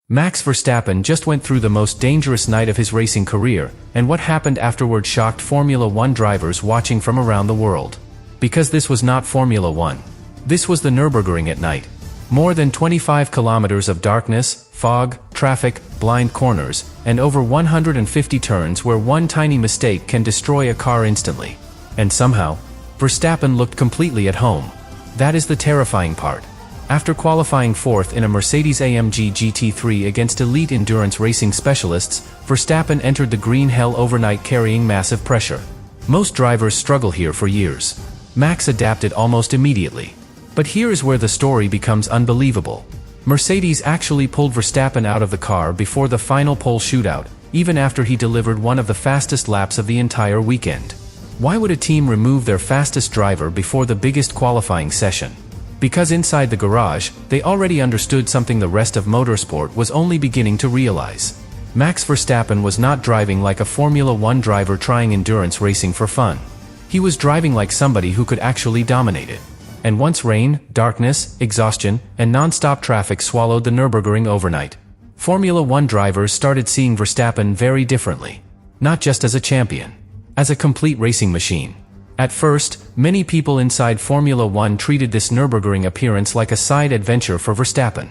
Max Verstappen just went through the most dangerous night of his racing career, and what happened afterward shocked Formula One drivers watching from around the world. Because this was not Formula One. This was the Nurburgring at night. More than 25 kilometers of darkness, fog, traffic, blind corners, and over 150 turns where one tiny mistake can destroy a car instantly. And somehow, Verstappen looked completely at home. That is the terrifying part. After qualifying fourth in a Mercedes AMG GT3 against elite endurance racing specialists, Verstappen entered the green hell overnight carrying massive pressure. Most drivers struggle here for years. Max adapted almost immediately. But here is where the story becomes unbelievable. Mercedes actually pulled Verstappen out of the car before the final pole shootout, even after he delivered one of the fastest laps of the entire weekend. Why would a team remove their fastest driver before the biggest qualifying session? Because inside the garage, they already understood something the rest of motorsport was only beginning to realize. Max Verstappen was not driving like a Formula One driver trying endurance racing for fun. He was driving like somebody who could actually dominate it. And once rain, darkness, exhaustion, and non-stop traffic swallowed the Nürburgring overnight, Formula One drivers started seeing Verstappen very differently. Not just as a champion. As a complete racing machine. At first, many people inside Formula One treated this Nürburgring appearance like a side adventure for Verstappen.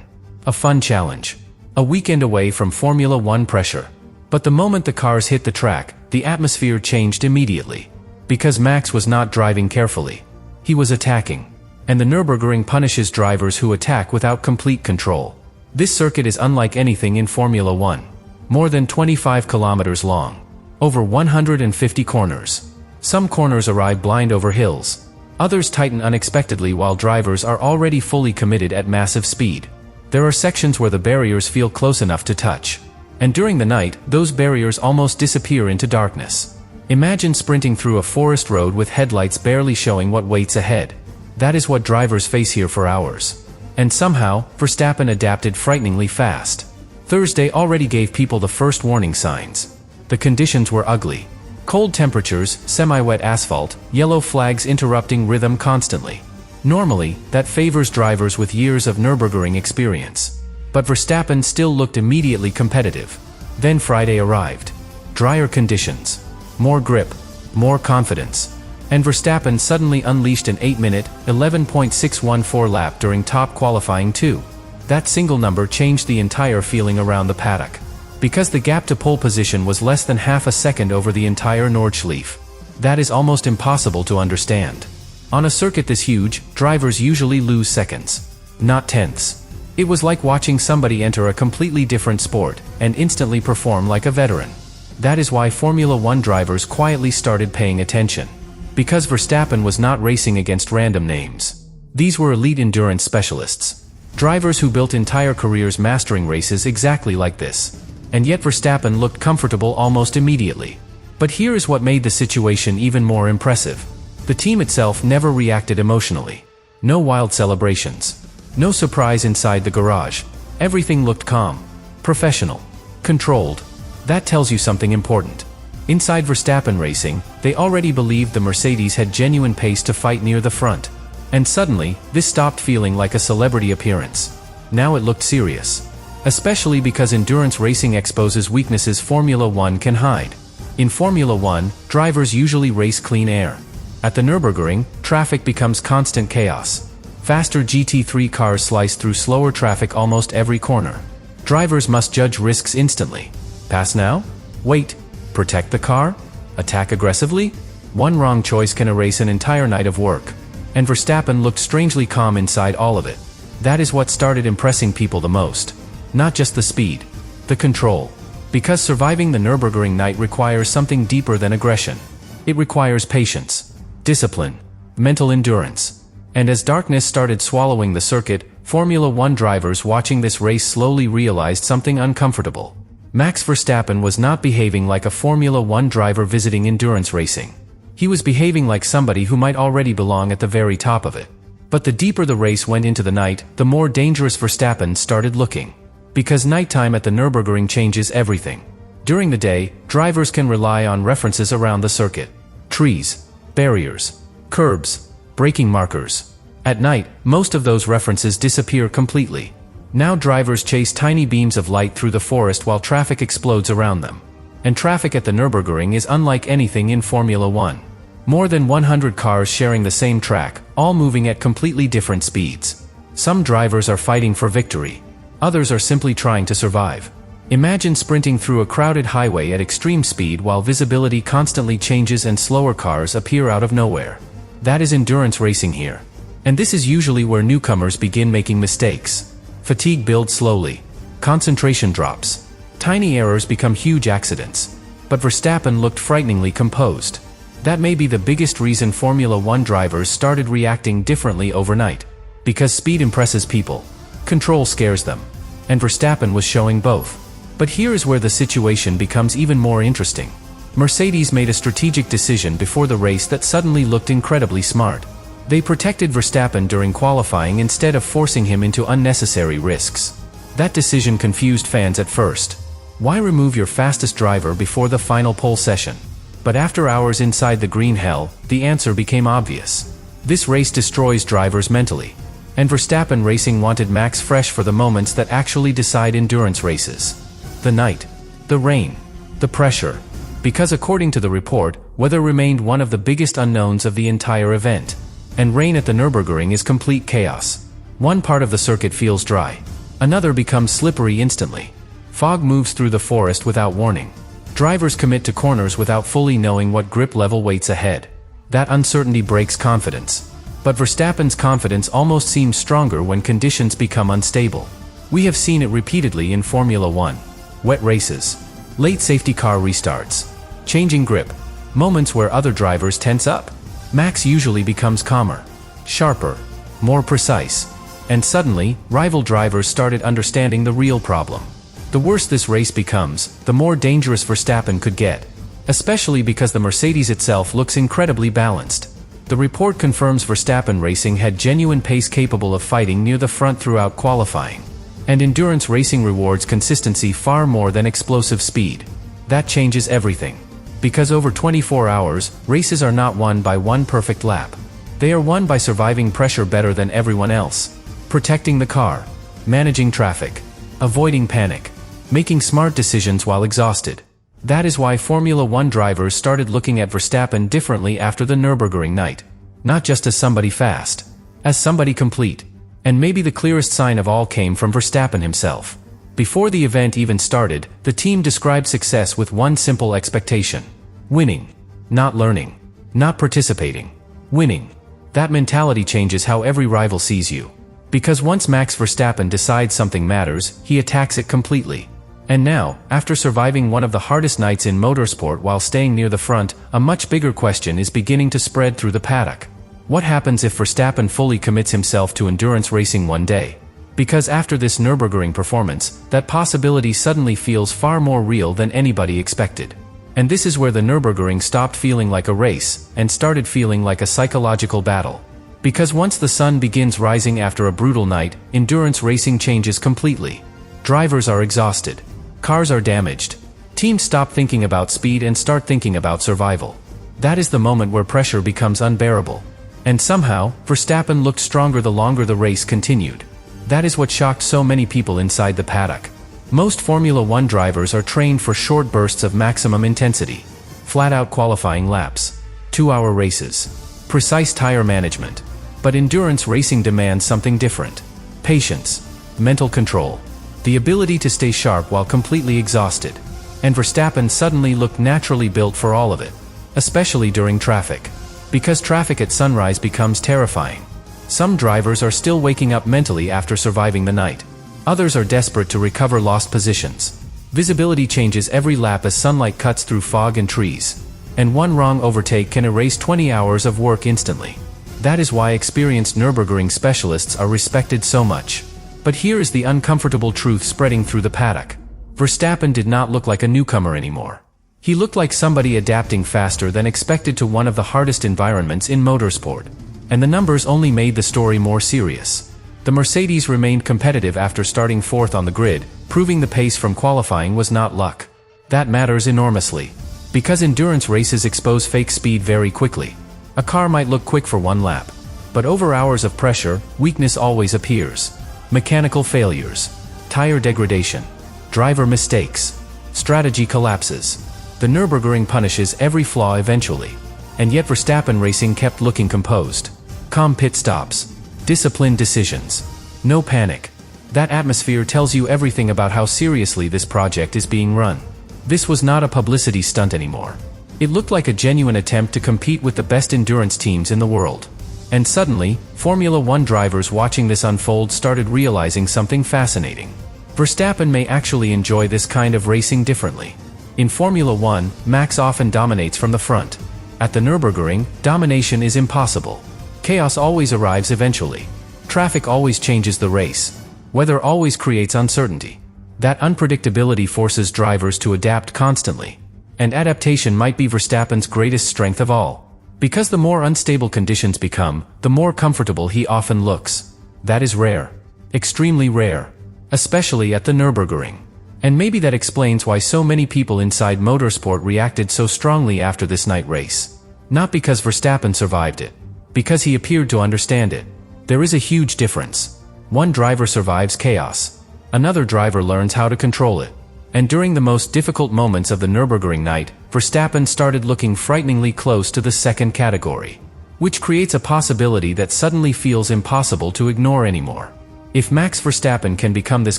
A fun challenge. A weekend away from Formula One pressure. But the moment the cars hit the track, the atmosphere changed immediately. Because Max was not driving carefully. He was attacking. And the Nürburgring punishes drivers who attack without complete control. This circuit is unlike anything in Formula One. More than 25 kilometers long. Over 150 corners. Some corners arrive blind over hills. Others tighten unexpectedly while drivers are already fully committed at massive speed. There are sections where the barriers feel close enough to touch. And during the night, those barriers almost disappear into darkness. Imagine sprinting through a forest road with headlights barely showing what waits ahead. That is what drivers face here for hours. And somehow, Verstappen adapted frighteningly fast. Thursday already gave people the first warning signs. The conditions were ugly. Cold temperatures, semi-wet asphalt, yellow flags interrupting rhythm constantly. Normally, that favors drivers with years of Nürburgring experience. But Verstappen still looked immediately competitive. Then Friday arrived. Drier conditions. More grip. More confidence. And Verstappen suddenly unleashed an 8-minute, 11.614 lap during top qualifying 2. That single number changed the entire feeling around the paddock. Because the gap to pole position was less than half a second over the entire Nordschleife. That is almost impossible to understand. On a circuit this huge, drivers usually lose seconds. Not tenths. It was like watching somebody enter a completely different sport, and instantly perform like a veteran. That is why Formula One drivers quietly started paying attention. Because Verstappen was not racing against random names. These were elite endurance specialists. Drivers who built entire careers mastering races exactly like this. And yet Verstappen looked comfortable almost immediately. But here is what made the situation even more impressive. The team itself never reacted emotionally. No wild celebrations. No surprise inside the garage. Everything looked calm. Professional. Controlled. That tells you something important. Inside Verstappen Racing, they already believed the Mercedes had genuine pace to fight near the front. And suddenly, this stopped feeling like a celebrity appearance. Now it looked serious. Especially because endurance racing exposes weaknesses Formula One can hide. In Formula One, drivers usually race clean air. At the Nürburgring, traffic becomes constant chaos. Faster GT3 cars slice through slower traffic almost every corner. Drivers must judge risks instantly. Pass now? Wait. Protect the car? Attack aggressively? One wrong choice can erase an entire night of work. And Verstappen looked strangely calm inside all of it. That is what started impressing people the most. Not just the speed. The control. Because surviving the Nürburgring night requires something deeper than aggression. It requires patience. Discipline. Mental endurance. And as darkness started swallowing the circuit, Formula One drivers watching this race slowly realized something uncomfortable. Max Verstappen was not behaving like a Formula One driver visiting endurance racing. He was behaving like somebody who might already belong at the very top of it. But the deeper the race went into the night, the more dangerous Verstappen started looking. Because nighttime at the Nürburgring changes everything. During the day, drivers can rely on references around the circuit. Trees, barriers, curbs, braking markers. At night, most of those references disappear completely. Now drivers chase tiny beams of light through the forest while traffic explodes around them. And traffic at the Nurburgring is unlike anything in Formula 1. More than 100 cars sharing the same track, all moving at completely different speeds. Some drivers are fighting for victory. Others are simply trying to survive. Imagine sprinting through a crowded highway at extreme speed while visibility constantly changes and slower cars appear out of nowhere. That is endurance racing here. And this is usually where newcomers begin making mistakes. Fatigue builds slowly. Concentration drops. Tiny errors become huge accidents. But Verstappen looked frighteningly composed. That may be the biggest reason Formula 1 drivers started reacting differently overnight. Because speed impresses people. Control scares them. And Verstappen was showing both. But here is where the situation becomes even more interesting. Mercedes made a strategic decision before the race that suddenly looked incredibly smart. They protected Verstappen during qualifying instead of forcing him into unnecessary risks. That decision confused fans at first. Why remove your fastest driver before the final pole session? But after hours inside the green hell, the answer became obvious. This race destroys drivers mentally. And Verstappen Racing wanted Max fresh for the moments that actually decide endurance races. The night. The rain. The pressure. Because according to the report, weather remained one of the biggest unknowns of the entire event. And rain at the Nürburgring is complete chaos. One part of the circuit feels dry. Another becomes slippery instantly. Fog moves through the forest without warning. Drivers commit to corners without fully knowing what grip level waits ahead. That uncertainty breaks confidence. But Verstappen's confidence almost seems stronger when conditions become unstable. We have seen it repeatedly in Formula 1. Wet races. Late safety car restarts. Changing grip. Moments where other drivers tense up. Max usually becomes calmer. Sharper. More precise. And suddenly, rival drivers started understanding the real problem. The worse this race becomes, the more dangerous Verstappen could get. Especially because the Mercedes itself looks incredibly balanced. The report confirms Verstappen Racing had genuine pace capable of fighting near the front throughout qualifying. And endurance racing rewards consistency far more than explosive speed. That changes everything. Because over 24 hours, races are not won by one perfect lap. They are won by surviving pressure better than everyone else. Protecting the car. Managing traffic. Avoiding panic. Making smart decisions while exhausted. That is why Formula 1 drivers started looking at Verstappen differently after the Nürburgring night. Not just as somebody fast. As somebody complete. And maybe the clearest sign of all came from Verstappen himself. Before the event even started, the team described success with one simple expectation. Winning. Not learning. Not participating. Winning. That mentality changes how every rival sees you. Because once Max Verstappen decides something matters, he attacks it completely. And now, after surviving one of the hardest nights in motorsport while staying near the front, a much bigger question is beginning to spread through the paddock. What happens if Verstappen fully commits himself to endurance racing one day? Because after this Nürburgring performance, that possibility suddenly feels far more real than anybody expected. And this is where the Nürburgring stopped feeling like a race, and started feeling like a psychological battle. Because once the sun begins rising after a brutal night, endurance racing changes completely. Drivers are exhausted. Cars are damaged. Teams stop thinking about speed and start thinking about survival. That is the moment where pressure becomes unbearable. And somehow, Verstappen looked stronger the longer the race continued. That is what shocked so many people inside the paddock. Most Formula 1 drivers are trained for short bursts of maximum intensity. Flat-out qualifying laps. 2-hour races. Precise tire management. But endurance racing demands something different. Patience. Mental control. The ability to stay sharp while completely exhausted. And Verstappen suddenly looked naturally built for all of it. Especially during traffic. Because traffic at sunrise becomes terrifying. Some drivers are still waking up mentally after surviving the night. Others are desperate to recover lost positions. Visibility changes every lap as sunlight cuts through fog and trees. And one wrong overtake can erase 20 hours of work instantly. That is why experienced Nürburgring specialists are respected so much. But here is the uncomfortable truth spreading through the paddock. Verstappen did not look like a newcomer anymore. He looked like somebody adapting faster than expected to one of the hardest environments in motorsport. And the numbers only made the story more serious. The Mercedes remained competitive after starting fourth on the grid, proving the pace from qualifying was not luck. That matters enormously. Because endurance races expose fake speed very quickly. A car might look quick for one lap. But over hours of pressure, weakness always appears. Mechanical failures. Tire degradation. Driver mistakes. Strategy collapses. The Nurburgring punishes every flaw eventually. And yet Verstappen Racing kept looking composed. Calm pit stops. Disciplined decisions. No panic. That atmosphere tells you everything about how seriously this project is being run. This was not a publicity stunt anymore. It looked like a genuine attempt to compete with the best endurance teams in the world. And suddenly, Formula One drivers watching this unfold started realizing something fascinating. Verstappen may actually enjoy this kind of racing differently. In Formula One, Max often dominates from the front. At the Nürburgring, domination is impossible. Chaos always arrives eventually. Traffic always changes the race. Weather always creates uncertainty. That unpredictability forces drivers to adapt constantly. And adaptation might be Verstappen's greatest strength of all. Because the more unstable conditions become, the more comfortable he often looks. That is rare. Extremely rare. Especially at the Nürburgring. And maybe that explains why so many people inside motorsport reacted so strongly after this night race. Not because Verstappen survived it. Because he appeared to understand it. There is a huge difference. One driver survives chaos. Another driver learns how to control it. And during the most difficult moments of the Nürburgring night, Verstappen started looking frighteningly close to the second category. Which creates a possibility that suddenly feels impossible to ignore anymore. If Max Verstappen can become this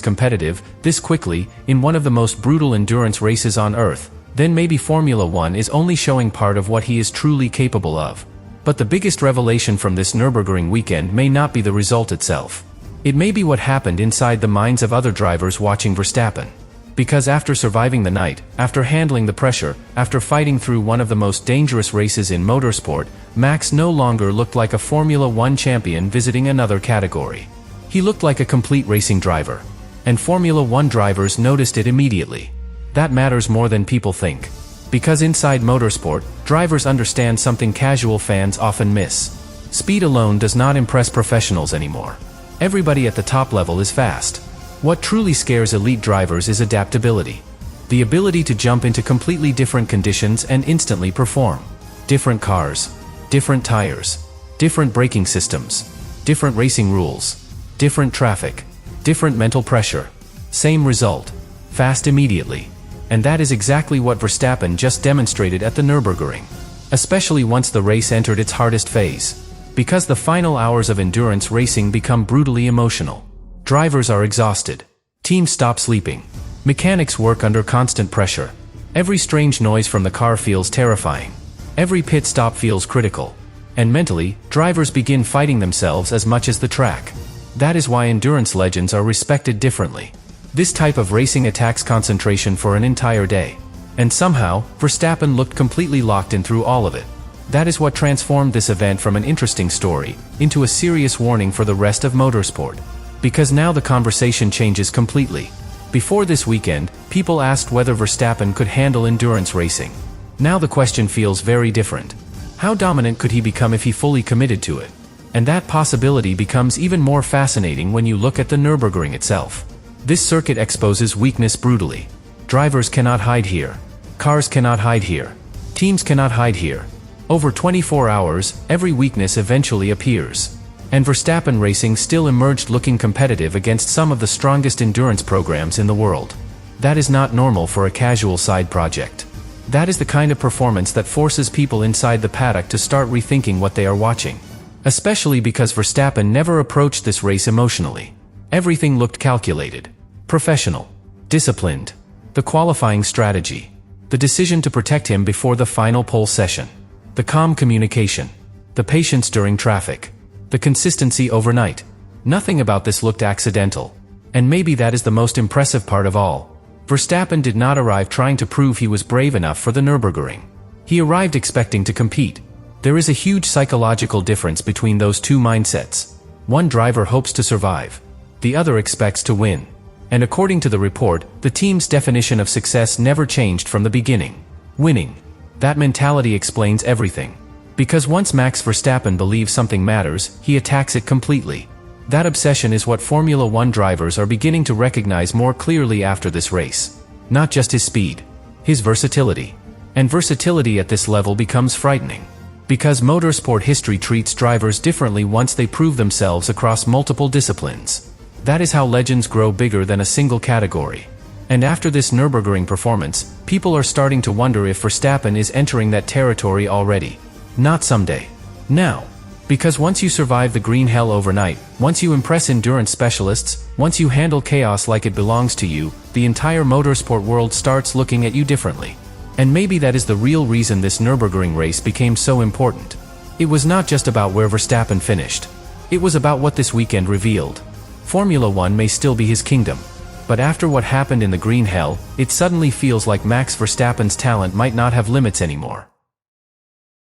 competitive, this quickly, in one of the most brutal endurance races on Earth, then maybe Formula One is only showing part of what he is truly capable of. But the biggest revelation from this Nürburgring weekend may not be the result itself. It may be what happened inside the minds of other drivers watching Verstappen. Because after surviving the night, after handling the pressure, after fighting through one of the most dangerous races in motorsport, Max no longer looked like a Formula One champion visiting another category. He looked like a complete racing driver. And Formula One drivers noticed it immediately. That matters more than people think. Because inside motorsport, drivers understand something casual fans often miss. Speed alone does not impress professionals anymore. Everybody at the top level is fast. What truly scares elite drivers is adaptability. The ability to jump into completely different conditions and instantly perform. Different cars. Different tires. Different braking systems. Different racing rules. Different traffic. Different mental pressure. Same result. Fast immediately. And that is exactly what Verstappen just demonstrated at the Nürburgring. Especially once the race entered its hardest phase. Because the final hours of endurance racing become brutally emotional. Drivers are exhausted. Teams stop sleeping. Mechanics work under constant pressure. Every strange noise from the car feels terrifying. Every pit stop feels critical. And mentally, drivers begin fighting themselves as much as the track. That is why endurance legends are respected differently. This type of racing attacks concentration for an entire day. And somehow, Verstappen looked completely locked in through all of it. That is what transformed this event from an interesting story into a serious warning for the rest of motorsport. Because now the conversation changes completely. Before this weekend, people asked whether Verstappen could handle endurance racing. Now the question feels very different. How dominant could he become if he fully committed to it? And that possibility becomes even more fascinating when you look at the Nürburgring itself. This circuit exposes weakness brutally. Drivers cannot hide here. Cars cannot hide here. Teams cannot hide here. Over 24 hours, every weakness eventually appears. And Verstappen Racing still emerged looking competitive against some of the strongest endurance programs in the world. That is not normal for a casual side project. That is the kind of performance that forces people inside the paddock to start rethinking what they are watching. Especially because Verstappen never approached this race emotionally. Everything looked calculated. Professional. Disciplined. The qualifying strategy. The decision to protect him before the final pole session. The calm communication. The patience during traffic. The consistency overnight. Nothing about this looked accidental. And maybe that is the most impressive part of all. Verstappen did not arrive trying to prove he was brave enough for the Nürburgring. He arrived expecting to compete. There is a huge psychological difference between those two mindsets. One driver hopes to survive. The other expects to win. And according to the report, the team's definition of success never changed from the beginning. Winning. That mentality explains everything. Because once Max Verstappen believes something matters, he attacks it completely. That obsession is what Formula One drivers are beginning to recognize more clearly after this race. Not just his speed. His versatility. And versatility at this level becomes frightening. Because motorsport history treats drivers differently once they prove themselves across multiple disciplines. That is how legends grow bigger than a single category. And after this Nurburgring performance, people are starting to wonder if Verstappen is entering that territory already. Not someday. Now. Because once you survive the green hell overnight, once you impress endurance specialists, once you handle chaos like it belongs to you, the entire motorsport world starts looking at you differently. And maybe that is the real reason this Nurburgring race became so important. It was not just about where Verstappen finished. It was about what this weekend revealed. Formula One may still be his kingdom. But after what happened in the green hell, it suddenly feels like Max Verstappen's talent might not have limits anymore.